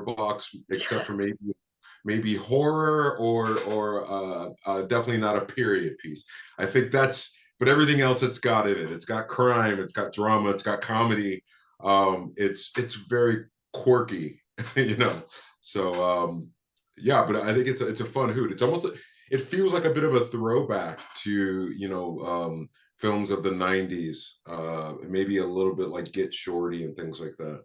box, except for maybe horror or definitely not a period piece. I think that's, but everything else it's got in it. It's got crime, it's got drama, it's got comedy. It's very quirky, you know. So yeah, but I think it's a fun hoot. It's almost, it feels like a bit of a throwback to, films of the 90s, maybe a little bit like Get Shorty and things like that.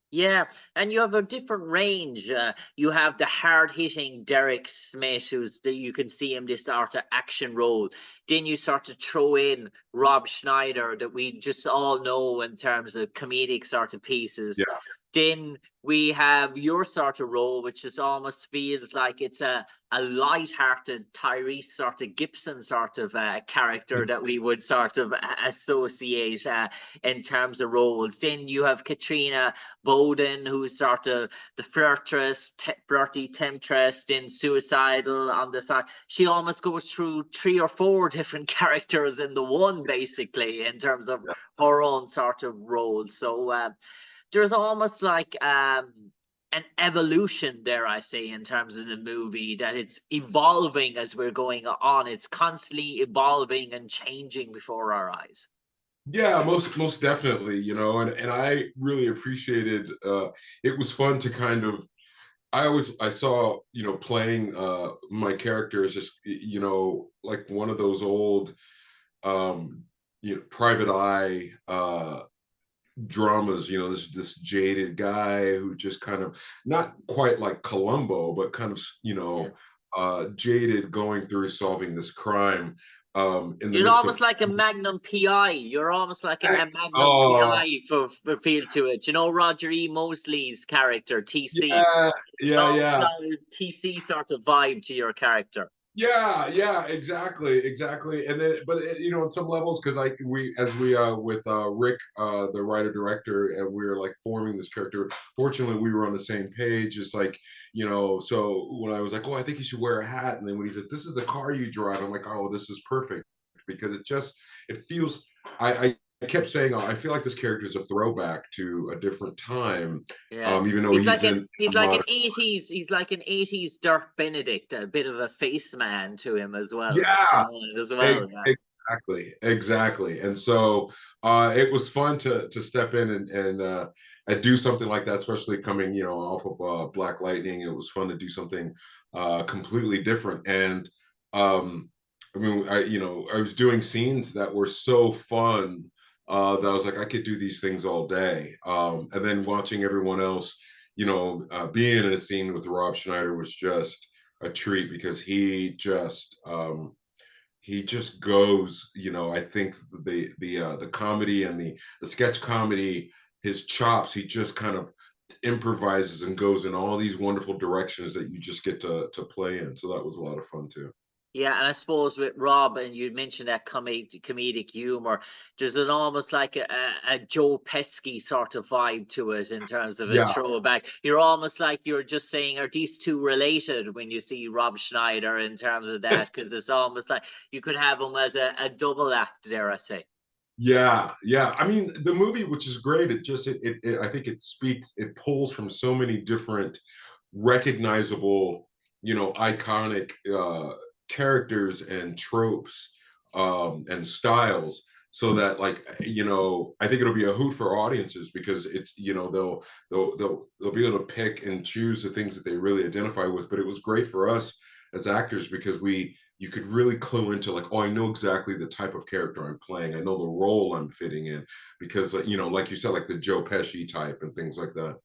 Yeah, and you have a different range. You have the hard-hitting Derek Smith, you can see him this sort of action role. Then you sort of throw in Rob Schneider, that we just all know in terms of comedic sort of pieces. Yeah. Then we have your sort of role, which is almost feels like it's a light-hearted Tyrese sort of Gibson sort of character that we would sort of associate in terms of roles. Then you have Katrina Bowden, who's sort of the flirty temptress, then suicidal on the side. She almost goes through 3 or 4 different characters in the one, basically, in terms of her own sort of role. So there's almost like an evolution there, I say, in terms of the movie, that it's evolving as we're going on. It's constantly evolving and changing before our eyes. Yeah, most definitely, and I really appreciated, it was fun to kind of, I saw, playing my character as just, like one of those old private eye dramas, this jaded guy who just kind of, not quite like Columbo, but kind of, Yeah. jaded, going through solving this crime in the You're midst of. almost like a Magnum PI. You're almost like a Magnum Oh, PI for feel to it. You know Roger E. Mosley's character, TC. yeah, It's yeah, almost yeah. like a TC sort of vibe to your character. Yeah, yeah, exactly. And then, but on some levels, because as we with Rick, the writer director, and we were like forming this character. Fortunately, we were on the same page. It's like, so when I was like, oh, I think you should wear a hat, and then when he said, this is the car you drive, I'm like, oh, this is perfect, because it feels. I kept saying, oh, I feel like this character is a throwback to a different time, Yeah. even though he's in He's a like an modern. 80s, he's like an 80s Dirk Benedict, a bit of a face man to him as well. Yeah, As well. Yeah. exactly. And so it was fun to step in and do something like that, especially coming, off of Black Lightning. It was fun to do something completely different. And I mean, I was doing scenes that were so fun that I was like, I could do these things all day. And then watching everyone else, being in a scene with Rob Schneider was just a treat, because he just goes, I think the comedy and the sketch comedy, his chops, he just kind of improvises and goes in all these wonderful directions that you just get to play in. So that was a lot of fun too. Yeah, and I suppose with Rob, and you mentioned that comedic humor, there's an almost like a Joe Pesci sort of vibe to it in terms of a Yeah, throwback. You're almost like you're just saying, are these two related when you see Rob Schneider in terms of that? Because it's almost like you could have him as a double act, dare I say. yeah. I mean, the movie, which is great, I think it pulls from so many different recognizable, iconic characters and tropes and styles, so that, like, I think it'll be a hoot for audiences, because it's, they'll be able to pick and choose the things that they really identify with. But it was great for us as actors, because you could really clue into, like, oh, I know exactly the type of character I'm playing, I know the role I'm fitting in, because like you said, like the Joe Pesci type and things like that.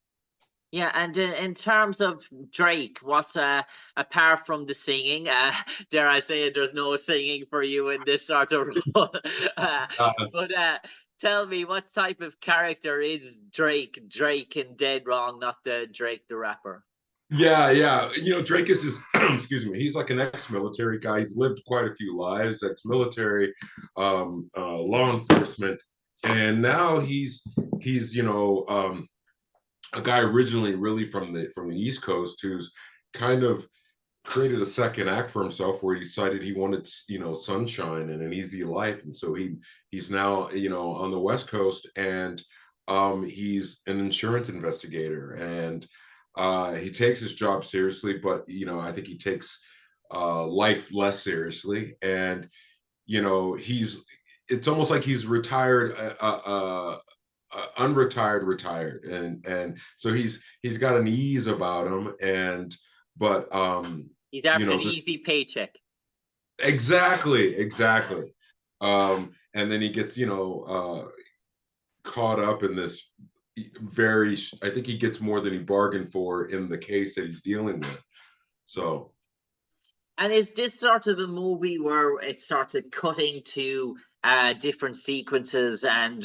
Yeah, and in terms of Drake, what's apart from the singing, dare I say it, there's no singing for you in this sort of role. uh, Uh, but tell me, what type of character is Drake? Drake in Dead Wrong, not the Drake the rapper. yeah. Drake is his, excuse me, he's like an ex-military guy. He's lived quite a few lives, ex-military, law enforcement, and now he's a guy originally really from the East Coast, who's kind of created a second act for himself, where he decided he wanted, sunshine and an easy life. And so he's now, on the West Coast, and he's an insurance investigator. And He takes his job seriously, but I think he takes life less seriously, and it's almost like he's retired, unretired, retired, and so he's got an ease about him, and but He's after the this, easy paycheck. exactly. And then he gets caught up in this very, I think he gets more than he bargained for in the case that he's dealing with. So And is this sort of the movie where it started cutting to different sequences, and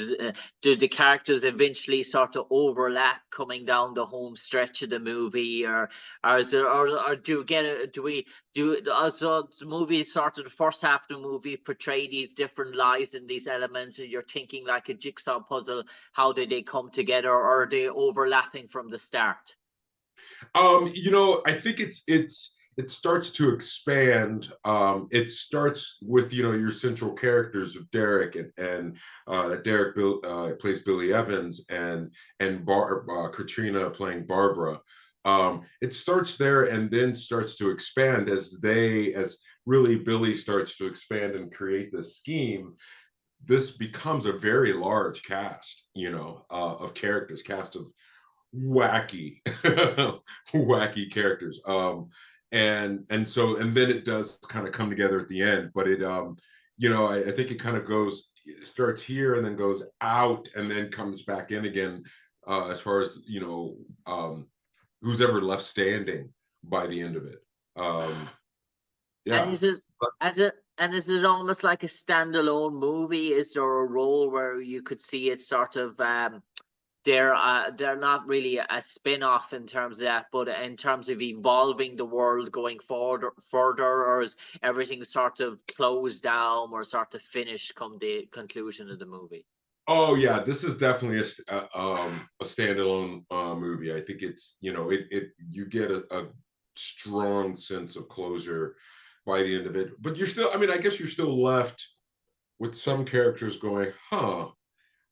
do the characters eventually sort of overlap coming down the home stretch of the movie, or is there, or do we get a, do we do also the movie sort of the first half of the movie portray these different lives and these elements, and you're thinking like a jigsaw puzzle, how did they come together, or are they overlapping from the start? I think it starts to expand. It starts with your central characters of Derek, and Derek plays Billy Evans, and Katrina playing Barbara. It starts there and then starts to expand as really Billy starts to expand and create this scheme. This becomes a very large cast, of characters, cast of wacky wacky characters, and then it does kind of come together at the end, but I think it kind of starts here and then goes out and then comes back in again, as far as who's ever left standing by the end of it. And Yeah. is it as it and is it almost like a standalone movie? Is there a role where you could see it sort of they're not really a spin-off in terms of that, but in terms of evolving the world going forward further, or is everything sort of closed down or sort of finished come the conclusion of the movie? Oh yeah, this is definitely a standalone movie. I think it's it you get a strong sense of closure by the end of it, but you're still, I mean, I guess you're still left with some characters going, huh,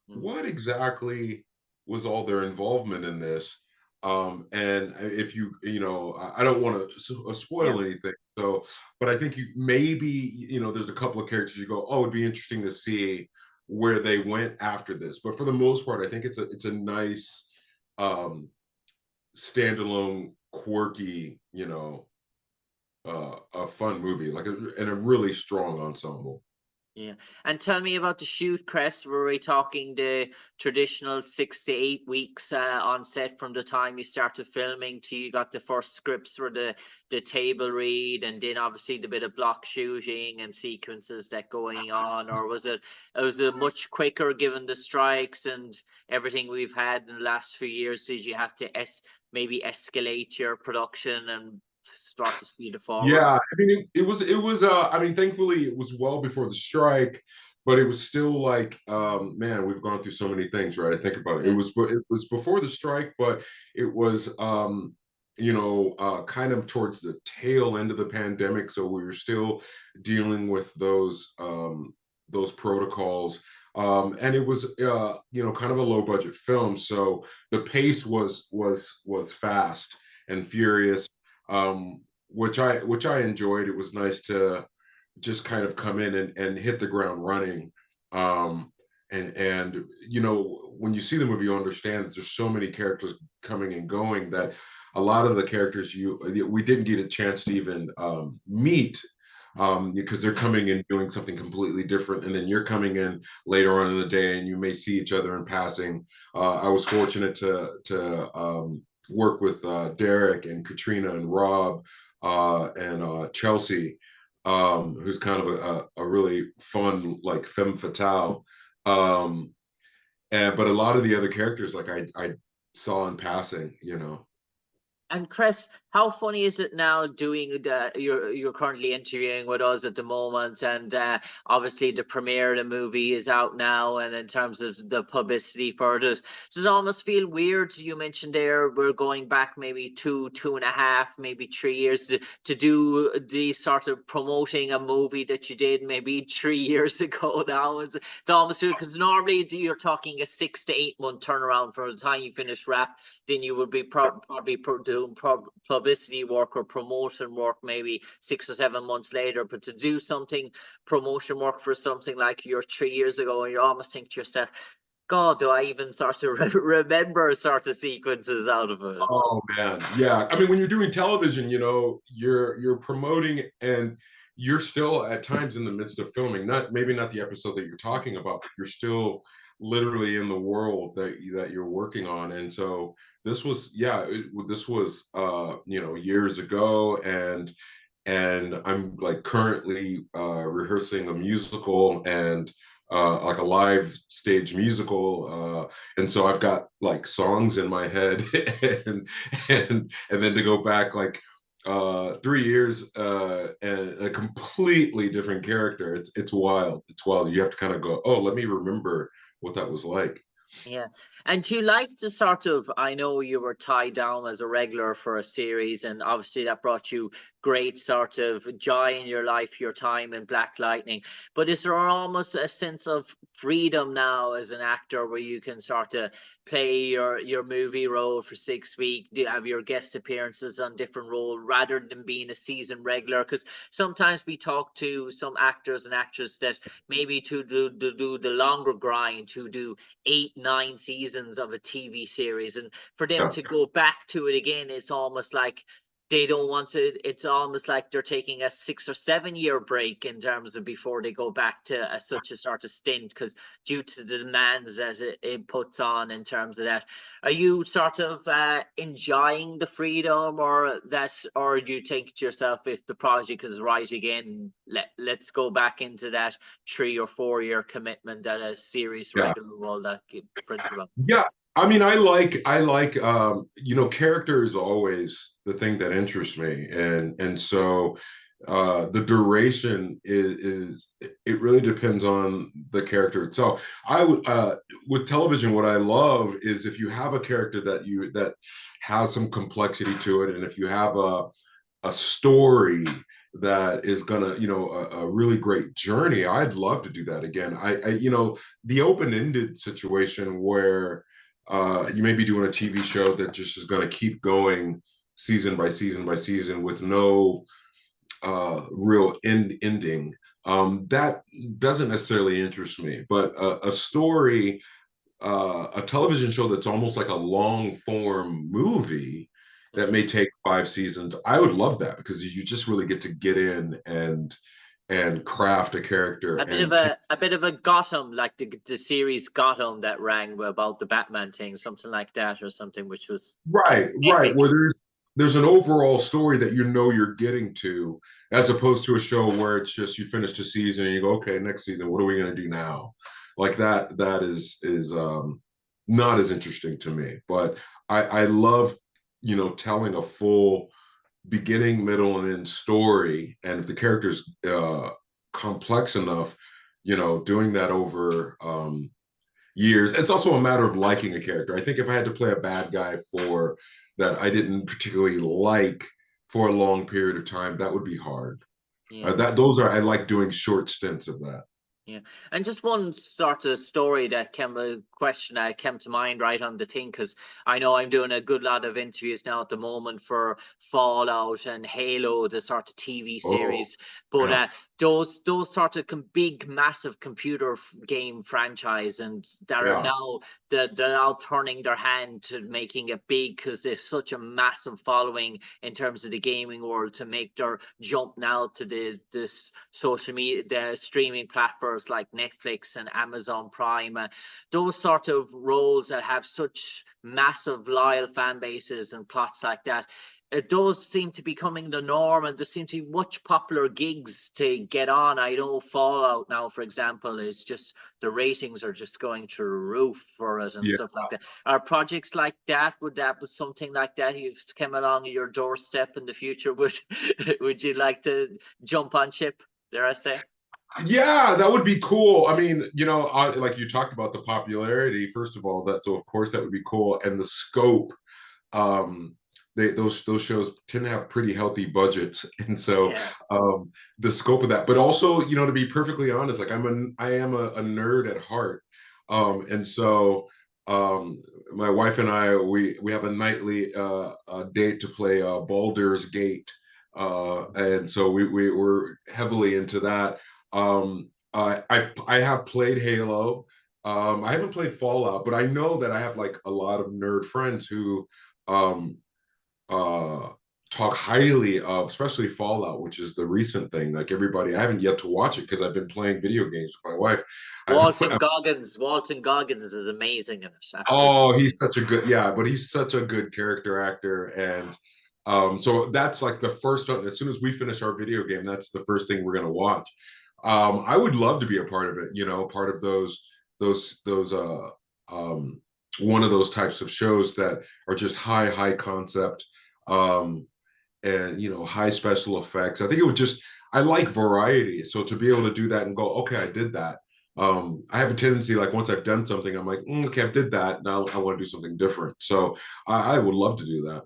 Mm. what exactly was all their involvement in this? And if I don't want to Yeah. spoil anything, so, but I think maybe there's a couple of characters you go, oh, it'd be interesting to see where they went after this. But for the most part, I think it's a nice, um, standalone, quirky, a fun movie, and a really strong ensemble. Yeah. And tell me about the shoot, Cress. Were we talking the traditional 6 to 8 weeks on set from the time you started filming to you got the first scripts for the table read, and then obviously the bit of block shooting and sequences that going on, or was it much quicker given the strikes and everything we've had in the last few years? Did you have to maybe escalate your production and start to speed it forward? Yeah, I mean, it was I mean, thankfully it was well before the strike, but it was still like, man, we've gone through so many things, right? I think about it. Yeah. It was before the strike, but it was kind of towards the tail end of the pandemic, so we were still dealing with those protocols. And it was kind of a low budget film, so the pace was fast and furious. Which I enjoyed. It was nice to just kind of come in and hit the ground running. And when you see the movie, you understand that there's so many characters coming and going that a lot of the characters we didn't get a chance to even meet, because they're coming in doing something completely different, and then you're coming in later on in the day, and you may see each other in passing. I was fortunate to work with Derek and Katrina and Rob, and Chelsea, who's kind of a really fun, like, femme fatale. Um, but a lot of the other characters, like, I saw in passing. And Chris, How funny is it now doing you're currently interviewing with us at the moment, and obviously the premiere of the movie is out now, and in terms of the publicity for it, does it almost feel weird? You mentioned there we're going back maybe 2.5, maybe 3 years to do the sort of promoting a movie that you did maybe 3 years ago now. It's almost weird because normally you're talking a 6 to 8 month turnaround from the time you finish rap, then you would be probably doing publicity work or promotion work maybe 6 or 7 months later. But to do something, promotion work for something like your 3 years ago, and you almost think to yourself, God, do I even sort of remember sort of sequences out of it? Oh man, yeah. I mean, when you're doing television, you're promoting, and you're still at times in the midst of filming. Maybe not the episode that you're talking about, but you're still literally in the world that you're working on. And so this was, yeah, this was years ago, and I'm like currently rehearsing a musical, and like a live stage musical, and so I've got like songs in my head, and then to go back like 3 years, and a completely different character. It's wild. It's wild. You have to kind of go, oh, let me remember what that was like. Yeah. And do you like to sort of, I know you were tied down as a regular for a series, and obviously that brought you great sort of joy in your life, your time in Black Lightning. But is there almost a sense of freedom now as an actor where you can sort of play your movie role for 6 weeks, do have your guest appearances on different role rather than being a season regular? Because sometimes we talk to some actors and actresses that maybe to do the longer grind, to do 8, 9 seasons of a TV series, and for them Yeah. to go back to it again, it's almost like they don't want to. It's almost like they're taking a 6 or 7 year break in terms of before they go back to such a sort of stint, because due to the demands that it puts on in terms of that. Are you sort of enjoying the freedom, or that, or do you think to yourself, if the project is right again, let's go back into that 3 or 4 year commitment that a series Yeah. regular role that principle? Yeah, I mean, I like character is always the thing that interests me, and so the duration is it really depends on the character itself. I would with television, what I love is if you have a character that has some complexity to it, and if you have a story that is gonna, a really great journey. I'd love to do that again. The open-ended situation where you may be doing a TV show that just is going to keep going season by season by season with no real ending. That doesn't necessarily interest me, but a story, a television show that's almost like a long form movie that may take 5 seasons. I would love that because you just really get to get in and craft a character and A bit of a Gotham, like the series Gotham that rang about the Batman thing, something like that, or something which was right, epic. where there's an overall story that you're getting to, as opposed to a show where it's just you finish the season and you go, okay, next season, what are we going to do now? Like that is not as interesting to me. But I love telling a full beginning, middle, and end story. And if the character's complex enough, doing that over years. It's also a matter of liking a character. I think if I had to play a bad guy for that I didn't particularly like for a long period of time, that would be hard. Yeah. I like doing short stints of that. Yeah, and just one sort of story that came a question that came to mind right on the thing, because I know I'm doing a good lot of interviews now at the moment for Fallout and Halo, the sort of TV Oh, series. But yeah, those sort of big, massive computer game franchise, and that are yeah, now they're now turning their hand to making it big because there's such a massive following in terms of the gaming world, to make their jump now to the social media, the streaming platforms like Netflix and Amazon Prime. Those sort of roles that have such massive loyal fan bases and plots like that. it does seem to be becoming the norm, and there seem to be much popular gigs to get on. I know Fallout now, for example, is just the ratings are just going through the roof for it and Yeah. stuff like that. Are projects like that, would something like that you've come along your doorstep in the future? Would you like to jump on ship, dare I say? Yeah, that would be cool. I mean, like you talked about the popularity, first of all, that so of course that would be cool. And the scope, um, those shows tend to have pretty healthy budgets. And so Yeah. the scope of that, but also, to be perfectly honest, like I am a nerd at heart. And so my wife and I, we have a nightly date to play Baldur's Gate. And so we're heavily into that. I have played Halo. I haven't played Fallout, but I know that I have like a lot of nerd friends who um, uh, talk highly of, especially Fallout, which is the recent thing. Like everybody, I haven't yet to watch it because I've been playing video games with my wife. Walton Goggins is amazing in it. Absolutely Oh, he's amazing. such a good, yeah, but he's such a good character actor. And so that's like the first one. As soon as we finish our video game, that's the first thing we're gonna watch. I would love to be a part of it, part of those um one of those types of shows that are just high concept, um and high special effects. I think it would just, I like variety. So to be able to do that and go, okay, I did that. I have a tendency, like once I've done something, I'm like, okay, I did that. Now I want to do something different. So I would love to do that.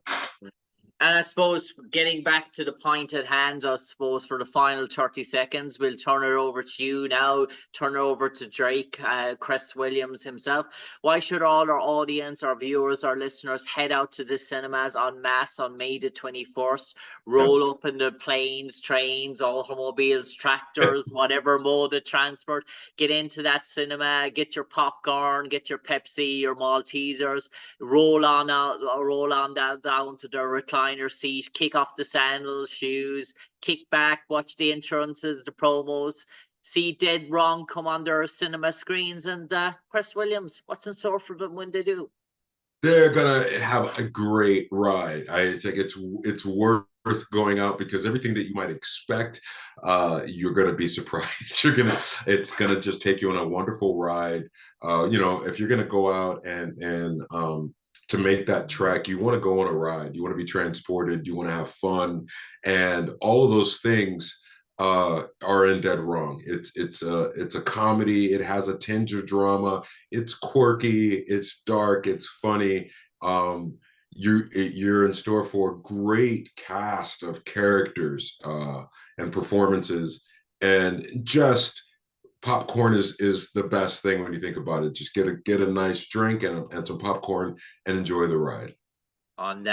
And I suppose getting back to the point at hand, I suppose for the final 30 seconds, we'll turn it over to you now, turn it over to Drake, Cress Williams himself. Why should all our audience, our viewers, our listeners head out to the cinemas en masse on May the 21st, Yes. roll up in the planes, trains, automobiles, tractors, whatever mode of transport, get into that cinema, get your popcorn, get your Pepsi, your Maltesers, roll on down to the recliner seat, kick off the sandals, shoes, kick back, watch the entrances, the promos, see Dead Wrong come on their cinema screens, and Cress Williams, what's in store for them when they do? They're gonna have a great ride. I think it's worth going out because everything that you might expect, you're gonna be surprised. It's gonna just take you on a wonderful ride. If you're gonna go out and to make that trek, you want to go on a ride. You want to be transported. You want to have fun, and all of those things are in Dead Wrong. It's a comedy. It has a tinge of drama. It's quirky, it's dark, it's funny. You're in store for a great cast of characters and performances, and just popcorn is the best thing when you think about it. Just get a nice drink and some popcorn and enjoy the ride. On